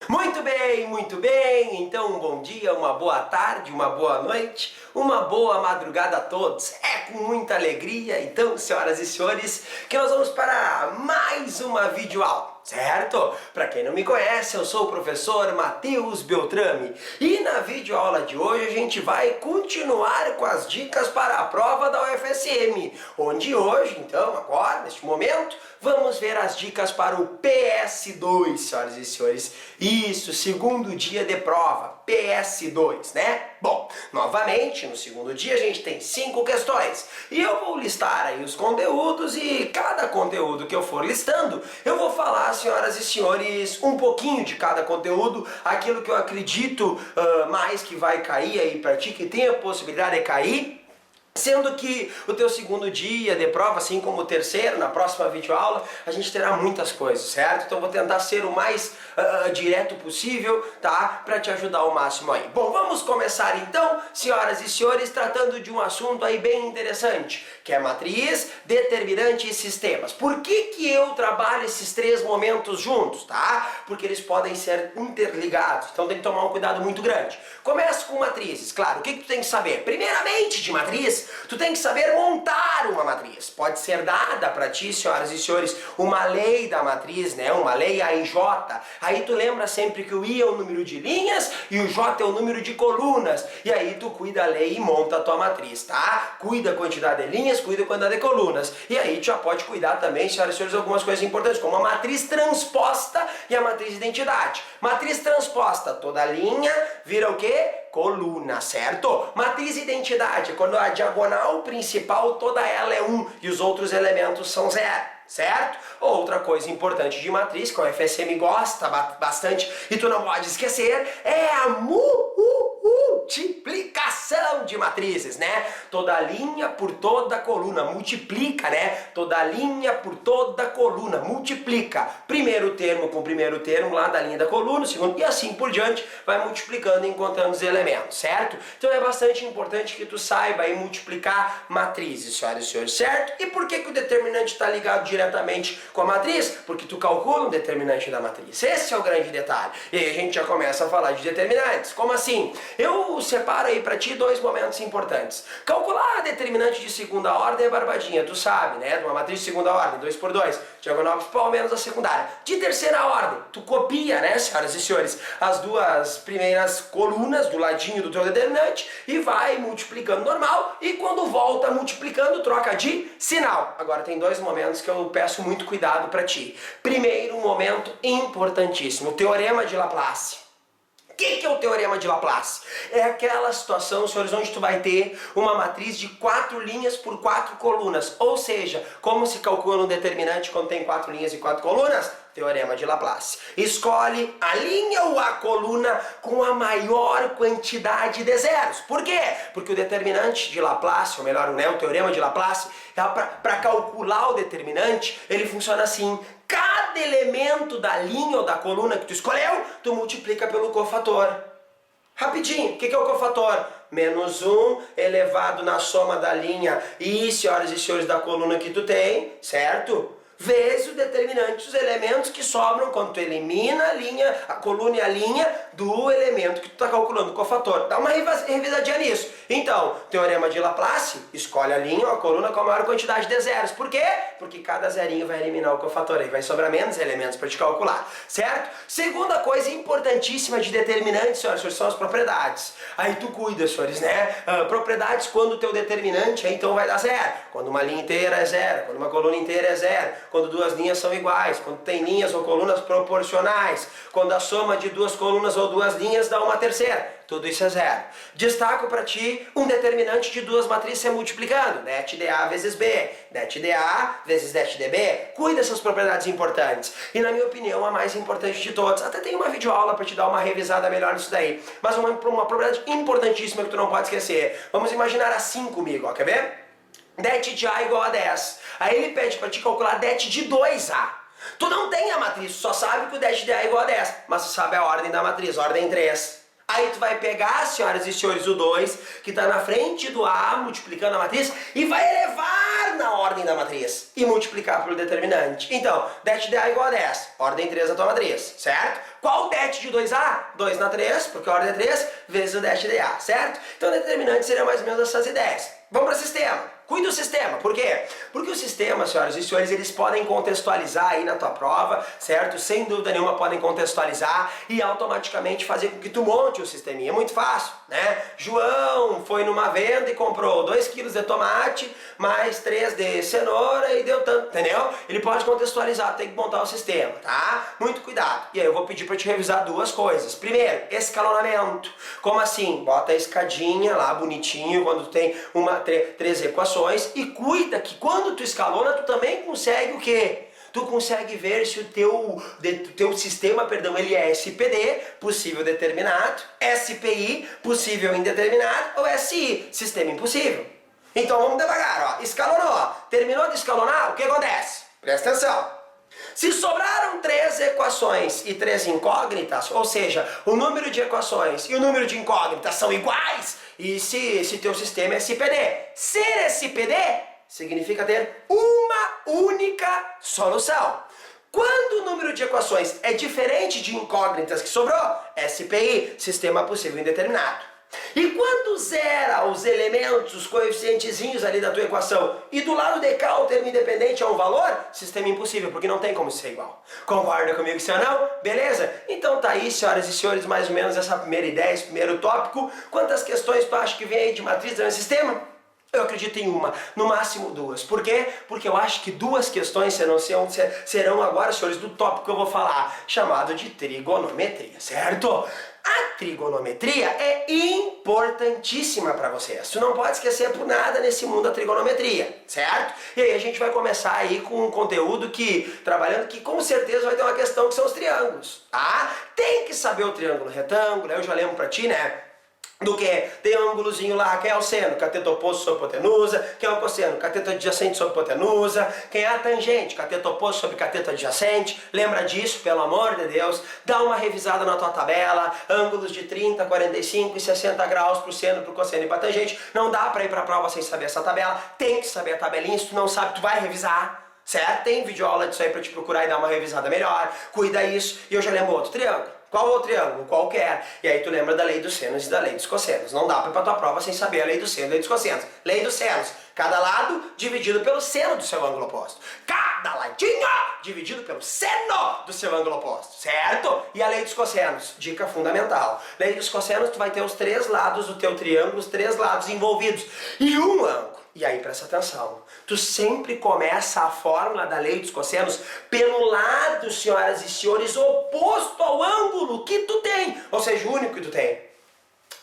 Muito bem, então um bom dia, uma boa tarde, uma boa noite, uma boa madrugada a todos. É com muita alegria, então, senhoras e senhores, que nós vamos para mais uma videoaula, certo? Para quem não me conhece, eu sou o professor Matheus Beltrame e na videoaula de hoje a gente vai continuar com as dicas para a prova da UFSM, onde hoje, então, agora, neste momento, vamos ver as dicas para o PS2, senhoras e senhores. Isso, segundo dia de prova, PS2, né? Bom, novamente, no segundo dia a gente tem 5 questões. E eu vou listar aí os conteúdos e cada conteúdo que eu for listando, eu vou falar, senhoras e senhores, um pouquinho de cada conteúdo, aquilo que eu acredito mais que vai cair aí para ti, que tem a possibilidade de cair. Sendo que o teu segundo dia de prova, assim como o terceiro, na próxima videoaula, a gente terá muitas coisas, certo? Então vou tentar ser o mais direto possível, tá? Para te ajudar ao máximo aí. Bom, vamos começar então, senhoras e senhores, tratando de um assunto aí bem interessante, que é matriz, determinante e sistemas. Por que eu trabalho esses 3 momentos juntos, tá? Porque eles podem ser interligados, então tem que tomar um cuidado muito grande. Começa com matrizes, claro, o que tu tem que saber? Primeiramente, de matriz, tu tem que saber montar uma matriz. Pode ser dada para ti, senhoras e senhores, uma lei da matriz, né? Uma lei AIJ. Aí tu lembra sempre que o I é o número de linhas e o J é o número de colunas. E aí tu cuida a lei e monta a tua matriz, tá? Cuida a quantidade de linhas, cuida a quantidade de colunas. E aí tu já pode cuidar também, senhoras e senhores, algumas coisas importantes, como a matriz transposta e a matriz de identidade. Matriz transposta, toda linha vira o quê? Coluna, certo? Matriz identidade, quando a diagonal principal toda ela é 1 e os outros elementos são 0, certo? Outra coisa importante de matriz, que o FSM gosta bastante e tu não pode esquecer, é a multiplicação de matrizes, né? Toda linha por toda coluna, multiplica, né? Toda linha por toda coluna, multiplica. Primeiro termo com primeiro termo lá da linha da coluna, segundo, e assim por diante, vai multiplicando e encontrando os elementos, certo? Então é bastante importante que tu saiba aí multiplicar matrizes, senhoras e senhores, certo? E por que o determinante está ligado diretamente com a matriz? Porque tu calcula o determinante da matriz. Esse é o grande detalhe. E aí a gente já começa a falar de determinantes. Como assim? Eu separo aí pra ti 2 momentos importantes. Calcular determinante de segunda ordem é barbadinha, tu sabe, né? De uma matriz de segunda ordem, 2 por 2, diagonal principal menos a secundária. De terceira ordem, tu copia, né, senhoras e senhores, as 2 primeiras colunas do ladinho do teu determinante e vai multiplicando normal e quando volta multiplicando, troca de sinal. Agora tem 2 momentos que eu peço muito cuidado pra ti. Primeiro momento importantíssimo, o teorema de Laplace. O que é o teorema de Laplace? É aquela situação, senhores, onde tu vai ter uma matriz de 4 linhas por 4 colunas. Ou seja, como se calcula um determinante quando tem 4 linhas e 4 colunas? Teorema de Laplace. Escolhe a linha ou a coluna com a maior quantidade de zeros. Por quê? Porque o determinante de Laplace, ou melhor, né, o teorema de Laplace, para calcular o determinante, ele funciona assim. Cada elemento da linha ou da coluna que tu escolheu, tu multiplica pelo cofator. Rapidinho, o que é o cofator? Menos 1 elevado na soma da linha e, senhoras e senhores, da coluna que tu tem, certo? Vezes o determinante dos elementos que sobram quando tu elimina a linha, a coluna e a linha do elemento que tu está calculando, o cofator. Dá uma revisadinha nisso. Então, teorema de Laplace, escolhe a linha ou a coluna com a maior quantidade de zeros. Por quê? Porque cada zerinho vai eliminar o cofator, aí vai sobrar menos elementos para te calcular, certo? Segunda coisa importantíssima de determinantes, senhores, são as propriedades. Aí tu cuida, senhores, né? Propriedades quando o teu determinante, então vai dar 0. Quando uma linha inteira é 0, quando uma coluna inteira é 0. Quando 2 linhas são iguais, quando tem linhas ou colunas proporcionais, quando a soma de 2 colunas ou 2 linhas dá uma terceira, tudo isso é 0. Destaco para ti um determinante de 2 matrizes se multiplicando, det de A vezes B, det de A vezes det de B. Cuida dessas propriedades importantes. E na minha opinião, a mais importante de todas, até tem uma videoaula para te dar uma revisada melhor nisso daí, mas uma propriedade importantíssima que tu não pode esquecer. Vamos imaginar assim comigo, ó, quer ver? Det de A igual a 10. Aí ele pede para te calcular det de 2A. Tu não tem a matriz, tu só sabe que o det de A é igual a 10, mas tu sabe a ordem da matriz, ordem 3. Aí tu vai pegar, senhoras e senhores, o 2, que está na frente do A, multiplicando a matriz, e vai elevar na ordem da matriz e multiplicar pelo determinante. Então, det de A igual a 10, ordem 3 da tua matriz, certo? Qual det de 2A, 2 na 3, porque a ordem é 3, vezes o dash de A, certo? Então o determinante seria mais ou menos essas ideias. Vamos para o sistema. Cuida do sistema. Por quê? Porque o sistema, senhoras e senhores, eles podem contextualizar aí na tua prova, certo? Sem dúvida nenhuma podem contextualizar e automaticamente fazer com que tu monte o sisteminha. É muito fácil, né? João foi numa venda e comprou 2 kg de tomate, mais 3 de cenoura e deu tanto, entendeu? Ele pode contextualizar, tem que montar o sistema, tá? Muito cuidado. E aí eu vou pedir para te revisar duas coisas. Primeiro, escalonamento. Como assim? Bota a escadinha lá bonitinho quando tem três equações e cuida que quando tu escalona tu também consegue o quê? Tu consegue ver se o teu sistema, perdão, ele é SPD, possível determinado, SPI, possível indeterminado, ou SI, sistema impossível. Então vamos devagar, ó. Escalonou, terminou de escalonar, o que acontece? Presta atenção. Se sobraram 3 equações e 3 incógnitas, ou seja, o número de equações e o número de incógnitas são iguais, e se teu sistema é SPD, ser SPD significa ter uma única solução. Quando o número de equações é diferente de incógnitas que sobrou, SPI, sistema possível indeterminado. E quando zera os elementos, os coeficientezinhos ali da tua equação e do lado de cá o termo independente é um valor, sistema impossível, porque não tem como ser igual. Concorda comigo, sim ou não? Beleza? Então tá aí, senhoras e senhores, mais ou menos essa primeira ideia, esse primeiro tópico. Quantas questões tu acha que vem aí de matriz do sistema? Eu acredito em uma, no máximo 2. Por quê? Porque eu acho que 2 questões serão agora, senhores, do tópico que eu vou falar, chamado de trigonometria, certo? A trigonometria é importantíssima para vocês. Tu não pode esquecer por nada nesse mundo a trigonometria, certo? E aí a gente vai começar aí com um conteúdo trabalhando que com certeza vai ter uma questão que são os triângulos, tá? Tem que saber o triângulo retângulo, eu já lembro para ti, né? Do que? Tem um ângulozinho lá, quem é o seno? Cateto oposto sobre hipotenusa. Quem é o cosseno? Cateto adjacente sobre hipotenusa. Quem é a tangente? Cateto oposto sobre cateto adjacente. Lembra disso, pelo amor de Deus. Dá uma revisada na tua tabela. Ângulos de 30, 45 e 60 graus pro seno, pro cosseno e pra tangente. Não dá pra ir pra prova sem saber essa tabela. Tem que saber a tabelinha. Se tu não sabe, tu vai revisar. Certo? Tem videoaula disso aí pra te procurar e dar uma revisada melhor. Cuida isso. E eu já lembro outro triângulo. Qual outro triângulo? Qualquer. E aí tu lembra da lei dos senos e da lei dos cossenos. Não dá pra ir pra tua prova sem saber a lei dos senos e a lei dos cossenos. Lei dos senos. Cada lado dividido pelo seno do seu ângulo oposto. Cada ladinho dividido pelo seno do seu ângulo oposto. Certo? E a lei dos cossenos. Dica fundamental. Lei dos cossenos, tu vai ter os 3 lados do teu triângulo, os 3 lados envolvidos. E um ângulo. E aí presta atenção, tu sempre começa a fórmula da lei dos cossenos pelo lado, senhoras e senhores, oposto ao ângulo que tu tem, ou seja, o único que tu tem,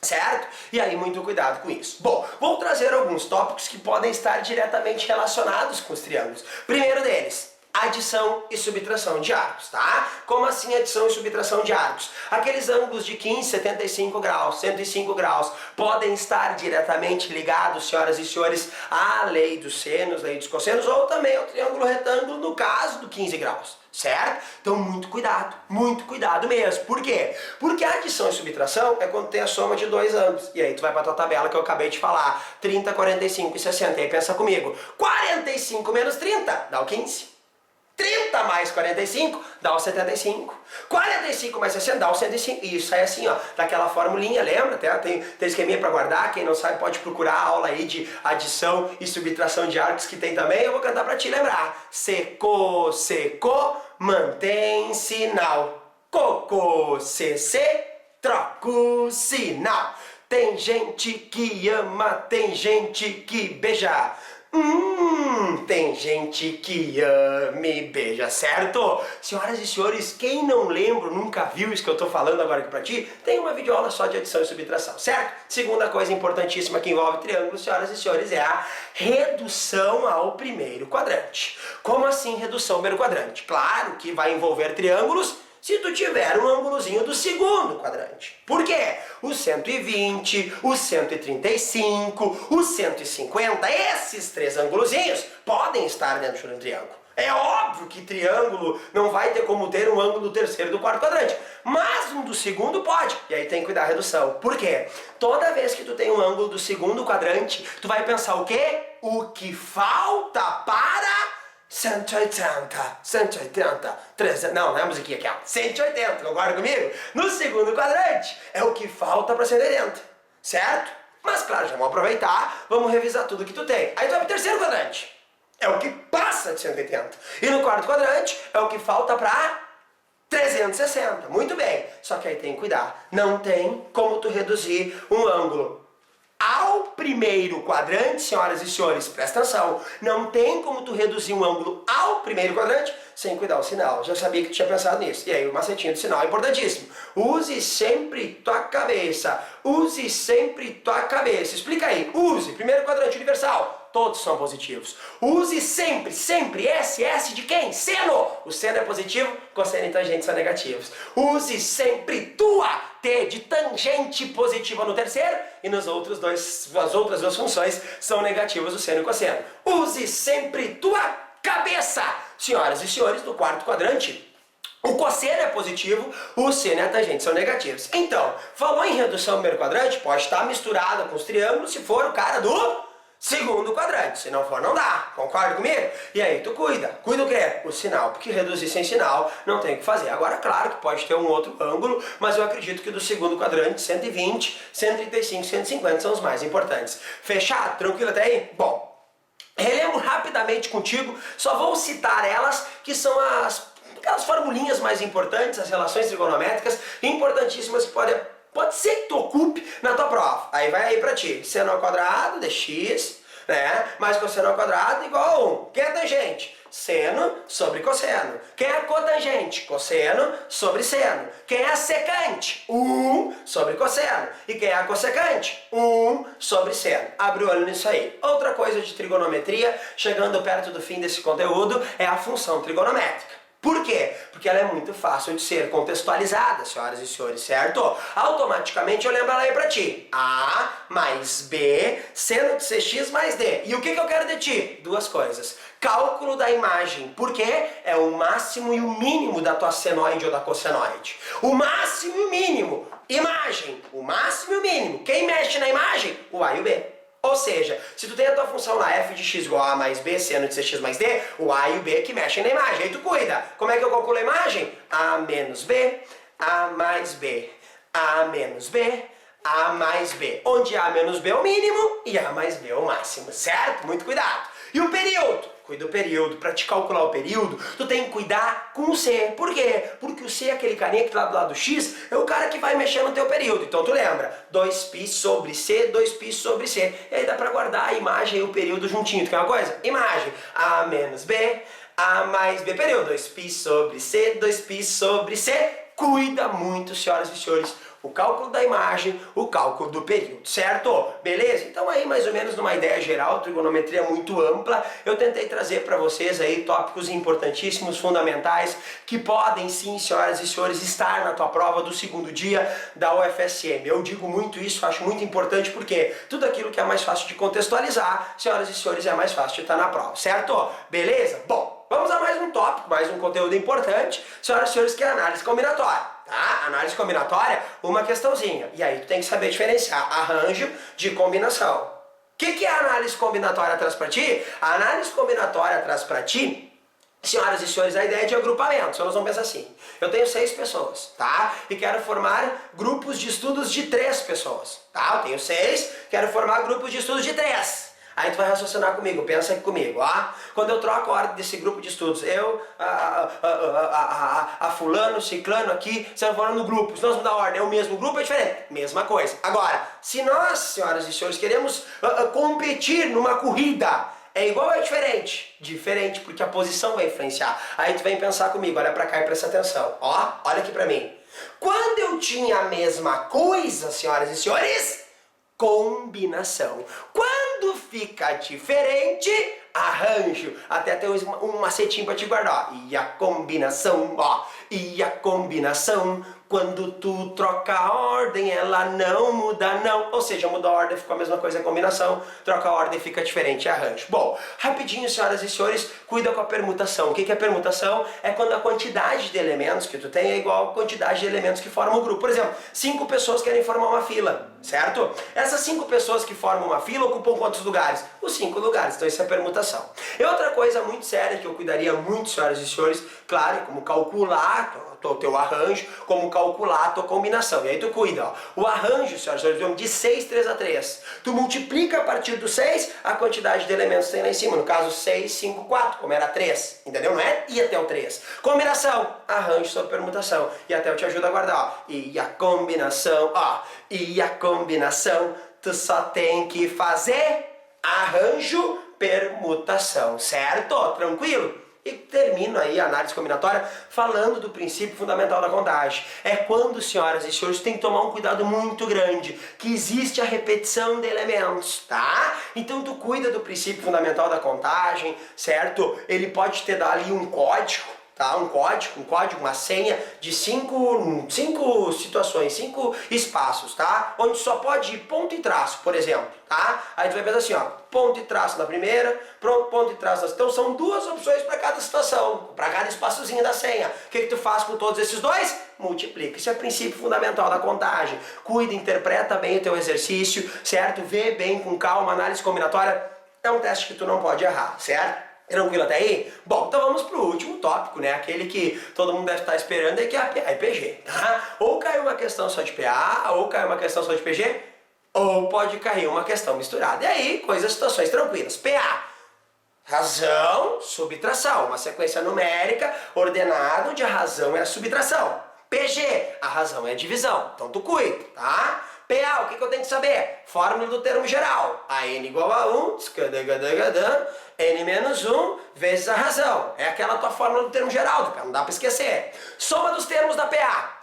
certo? E aí muito cuidado com isso. Bom, vou trazer alguns tópicos que podem estar diretamente relacionados com os triângulos. Primeiro deles, adição e subtração de arcos, tá? Como assim adição e subtração de arcos? Aqueles ângulos de 15, 75 graus, 105 graus podem estar diretamente ligados, senhoras e senhores, à lei dos senos, lei dos cossenos ou também ao triângulo retângulo no caso do 15 graus, certo? Então muito cuidado mesmo. Por quê? Porque a adição e subtração é quando tem a soma de 2 ângulos. E aí tu vai pra tua tabela que eu acabei de falar, 30, 45 e 60. E aí pensa comigo, 45 menos 30 dá o 15. 30 mais 45 dá o 75. 45 mais 60 dá o 105. E isso aí é assim, ó, daquela formulinha, lembra? Tem esqueminha pra guardar. Quem não sabe pode procurar a aula aí de adição e subtração de arcos que tem também. Eu vou cantar pra te lembrar. Secou, mantém sinal. Cocô, troca o sinal. Tem gente que ama, tem gente que beija. Tem gente que ama e beija, certo? Senhoras e senhores, quem não lembra, nunca viu isso que eu tô falando agora aqui pra ti, tem uma videoaula só de adição e subtração, certo? Segunda coisa importantíssima que envolve triângulos, senhoras e senhores, é a redução ao primeiro quadrante. Como assim redução ao primeiro quadrante? Claro que vai envolver triângulos se tu tiver um ângulozinho do segundo quadrante. Por quê? O 120, o 135, o 150, esses 3 ângulozinhos podem estar dentro de um triângulo. É óbvio que triângulo não vai ter como ter um ângulo do terceiro e do quarto quadrante, mas um do segundo pode. E aí tem que cuidar da redução. Por quê? Toda vez que tu tem um ângulo do segundo quadrante, tu vai pensar o quê? O que falta para 180, 180, 300, não é a musiquinha aqui, ó, 180, concorda comigo? No segundo quadrante é o que falta para 180, certo? Mas claro, já vamos aproveitar, vamos revisar tudo que tu tem. Aí tu vai pro terceiro quadrante, é o que passa de 180. E no quarto quadrante é o que falta para 360, muito bem. Só que aí tem que cuidar, não tem como tu reduzir um ângulo ao primeiro quadrante, senhoras e senhores, presta atenção, não tem como tu reduzir um ângulo ao primeiro quadrante sem cuidar o sinal. Já sabia que tu tinha pensado nisso. E aí o macetinho do sinal é importantíssimo. Use sempre tua cabeça. Use sempre tua cabeça. Explica aí. Use. Primeiro quadrante universal. Todos são positivos. Use sempre, sempre. S de quem? Seno. O seno é positivo, cosseno e tangente são negativos. Use sempre tua T de tangente positiva no terceiro e as outras duas funções são negativas, o seno e o cosseno. Use sempre tua cabeça. Senhoras e senhores, no quarto quadrante, o cosseno é positivo, o seno e a tangente são negativos. Então, falou em redução do primeiro quadrante, pode estar misturada com os triângulos se for o cara do segundo quadrante. Se não for, não dá. Concorda comigo? E aí tu cuida. Cuida o quê? O sinal, porque reduzir sem sinal não tem o que fazer. Agora, claro que pode ter um outro ângulo, mas eu acredito que do segundo quadrante, 120, 135, 150 são os mais importantes. Fechado? Tranquilo até aí? Bom, relembro rapidamente contigo, só vou citar elas, que são aquelas formulinhas mais importantes, as relações trigonométricas, importantíssimas que pode ser que tu ocupe na tua prova. Aí vai aí pra ti, seno ao quadrado de x, né, mais cosseno ao quadrado igual a 1. Quem é tangente? Seno sobre cosseno. Quem é cotangente? Cosseno sobre seno. Quem é secante? 1 sobre cosseno. E quem é cossecante? 1 sobre seno. Abre o olho nisso aí. Outra coisa de trigonometria, chegando perto do fim desse conteúdo, é a função trigonométrica. Por quê? Porque ela é muito fácil de ser contextualizada, senhoras e senhores, certo? Automaticamente eu lembro ela aí pra ti. A mais B, seno de CX mais D. E o que eu quero de ti? Duas coisas. Cálculo da imagem, porque é o máximo e o mínimo da tua senoide ou da cossenoide. O máximo e o mínimo. Imagem, o máximo e o mínimo. Quem mexe na imagem? O A e o B. Ou seja, se tu tem a tua função lá, f de x igual a mais b, seno de cx mais d, o a e o b que mexem na imagem. Aí tu cuida. Como é que eu calculo a imagem? A menos b, a mais b, a menos b, a mais b. Onde a menos b é o mínimo e a mais b é o máximo, certo? Muito cuidado. E o período? Cuida do período. Para te calcular o período, tu tem que cuidar com o C. Por quê? Porque o C, aquele carinha que tá do lado do X, é o cara que vai mexer no teu período. Então tu lembra, 2π sobre C, 2π sobre C. E aí dá pra guardar a imagem e o período juntinho. Tu quer uma coisa? Imagem, A menos B, A mais B, período. 2π sobre C, 2π sobre C. Cuida muito, senhoras e senhores, o cálculo da imagem, o cálculo do período, certo? Beleza? Então aí mais ou menos numa ideia geral, trigonometria muito ampla, eu tentei trazer para vocês aí tópicos importantíssimos, fundamentais, que podem sim, senhoras e senhores, estar na tua prova do segundo dia da UFSM. Eu digo muito isso, acho muito importante, porque tudo aquilo que é mais fácil de contextualizar, senhoras e senhores, é mais fácil de estar na prova, certo? Beleza? Bom, vamos a mais um tópico, mais um conteúdo importante, senhoras e senhores, que é a análise combinatória. Tá? Análise combinatória, uma questãozinha. E aí tu tem que saber diferenciar arranjo de combinação. O que a análise combinatória traz para ti? A análise combinatória traz para ti, senhoras e senhores, a ideia de agrupamento. Só nós vamos pensar assim. Eu tenho 6 pessoas, tá? E quero formar grupos de estudos de 3 pessoas, tá? Eu tenho 6, quero formar grupos de estudos de 3. Aí tu vai raciocinar comigo, pensa aqui comigo, ó. Quando eu troco a ordem desse grupo de estudos, eu, a fulano, ciclano aqui, você vai falando no grupo. Se nós mudar a ordem, é o mesmo grupo, é diferente? Mesma coisa. Agora, se nós, senhoras e senhores, queremos competir numa corrida, é igual ou é diferente? Diferente, porque a posição vai influenciar. Aí tu vem pensar comigo, olha pra cá e presta atenção. Ó, olha aqui pra mim. Quando eu tinha a mesma coisa, senhoras e senhores, combinação. Quando fica diferente, arranjo. Até tem um macetinho pra te guardar, ó. E a combinação, ó. E a combinação Quando tu troca a ordem, ela não muda não. Ou seja, muda a ordem, ficou a mesma coisa a combinação, troca a ordem, fica diferente arranjo. Bom, rapidinho, senhoras e senhores, cuida com a permutação. O que é permutação? É quando a quantidade de elementos que tu tem é igual à quantidade de elementos que formam o grupo. Por exemplo, 5 pessoas querem formar uma fila, certo? Essas 5 pessoas que formam uma fila ocupam quantos lugares? Os 5 lugares, então isso é permutação. E outra coisa muito séria que eu cuidaria muito, senhoras e senhores, claro, como calcular o teu arranjo, como calcular a tua combinação. E aí tu cuida, ó. O arranjo, senhoras e senhores, de 6, 3 a 3. Tu multiplica a partir do 6 a quantidade de elementos que tem lá em cima. No caso, 6, 5, 4, como era 3. Entendeu? Não é ir até o 3. Combinação, arranjo sobre permutação. E até eu te ajudo a guardar, ó. E a combinação, ó. E a combinação, tu só tem que fazer arranjo, permutação. Certo? Tranquilo? E termino aí a análise combinatória falando do princípio fundamental da contagem. É quando, senhoras e senhores, tem que tomar um cuidado muito grande, que existe a repetição de elementos, tá? Então tu cuida do princípio fundamental da contagem, certo? Ele pode te dar ali um código, tá? Um código, uma senha de 5 situações, 5 espaços, tá? Onde só pode ir ponto e traço, por exemplo, tá? Aí tu vai pensar assim, ó, ponto e traço na primeira, ponto e traço na... Então são 2 opções para cada situação, para cada espaçozinho da senha. O que tu faz com todos esses 2? Multiplica. Isso é o princípio fundamental da contagem. Cuida, interpreta bem o teu exercício, certo? Vê bem com calma, análise combinatória é um teste que tu não pode errar, certo? Tranquilo até aí? Bom, então vamos pro último tópico, né? Aquele que todo mundo deve estar esperando, é que é a PA e PG, tá? Ou caiu uma questão só de PA, ou caiu uma questão só de PG, ou pode cair uma questão misturada. E aí, situações tranquilas. PA, razão, subtração, uma sequência numérica ordenada onde a razão é a subtração. PG, a razão é a divisão. Então tu cuida, tá? PA, o que eu tenho que saber? Fórmula do termo geral. A n igual a 1, n menos 1 vezes a razão. É aquela tua fórmula do termo geral, não dá pra esquecer. Soma dos termos da PA.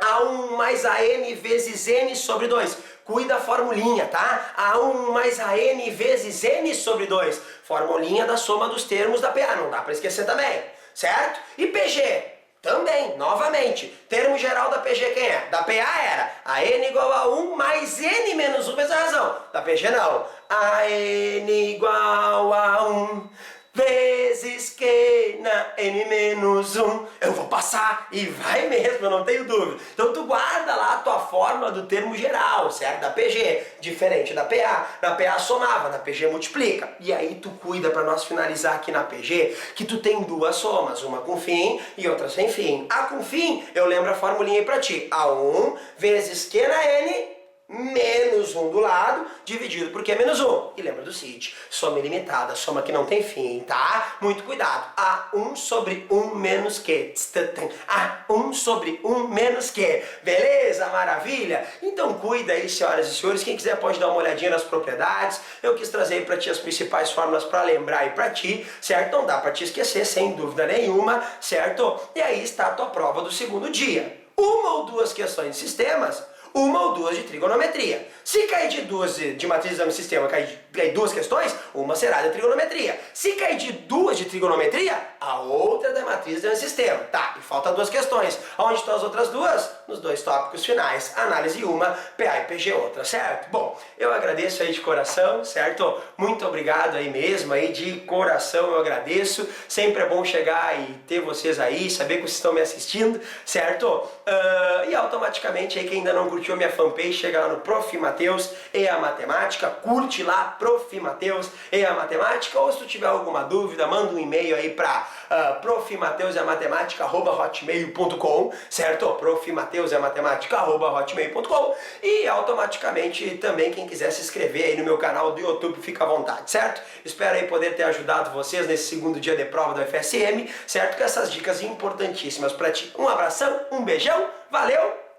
A1 mais a n vezes n sobre 2. Cuida a formulinha, tá? A1 mais a n vezes n sobre 2. Formulinha da soma dos termos da PA. Não dá pra esquecer também, certo? E PG? Também, novamente, termo geral da PG quem é? Da PA era a n igual a 1 mais n menos 1 vezes a razão. Da PG não. A n igual a 1 vezes que na n menos 1. Eu vou passar e vai mesmo, eu não tenho dúvida. Então tu guarda lá a tua fórmula do termo geral, certo? Da PG, diferente da PA. Na PA somava, na PG multiplica. E aí tu cuida para nós finalizar aqui na PG que tu tem 2 somas, uma com fim e outra sem fim. A com fim, eu lembro a formulinha aí pra ti. A1 vezes que na n menos 1 do lado, dividido por que menos 1. E lembra do CID, soma ilimitada, soma que não tem fim, tá? Muito cuidado. A1 sobre 1 menos que. A1 sobre 1 menos que. Beleza? Maravilha? Então cuida aí, senhoras e senhores. Quem quiser pode dar uma olhadinha nas propriedades. Eu quis trazer aí pra ti as principais fórmulas para lembrar aí pra ti, certo? Não dá pra te esquecer, sem dúvida nenhuma, certo? E aí está a tua prova do segundo dia. 1 ou 2 questões de sistemas, 1 ou 2 de trigonometria. Se cair de 2 de matriz do sistema, cair 2 questões, uma será de trigonometria. Se cair de 2 de trigonometria, a outra é da matriz do sistema. Tá, e falta 2 questões. Onde estão as outras 2? Nos 2 tópicos finais. Análise uma, PA e PG outra, certo? Bom, eu agradeço aí de coração, certo? Muito obrigado aí mesmo, aí de coração eu agradeço. Sempre é bom chegar e ter vocês aí, saber que vocês estão me assistindo, certo? E automaticamente aí quem ainda não curtiu a minha fanpage, chega lá no Prof. Mateus e a Matemática, curte lá Prof. Mateus e a Matemática, ou se tu tiver alguma dúvida, manda um e-mail aí para profmateuseamatemática@hotmail.com, certo? profmateuseamatemática@hotmail.com, e automaticamente também quem quiser se inscrever aí no meu canal do YouTube, fica à vontade, certo? Espero aí poder ter ajudado vocês nesse segundo dia de prova do FSM, certo? Com essas dicas importantíssimas para ti. Um abração, um beijão, valeu!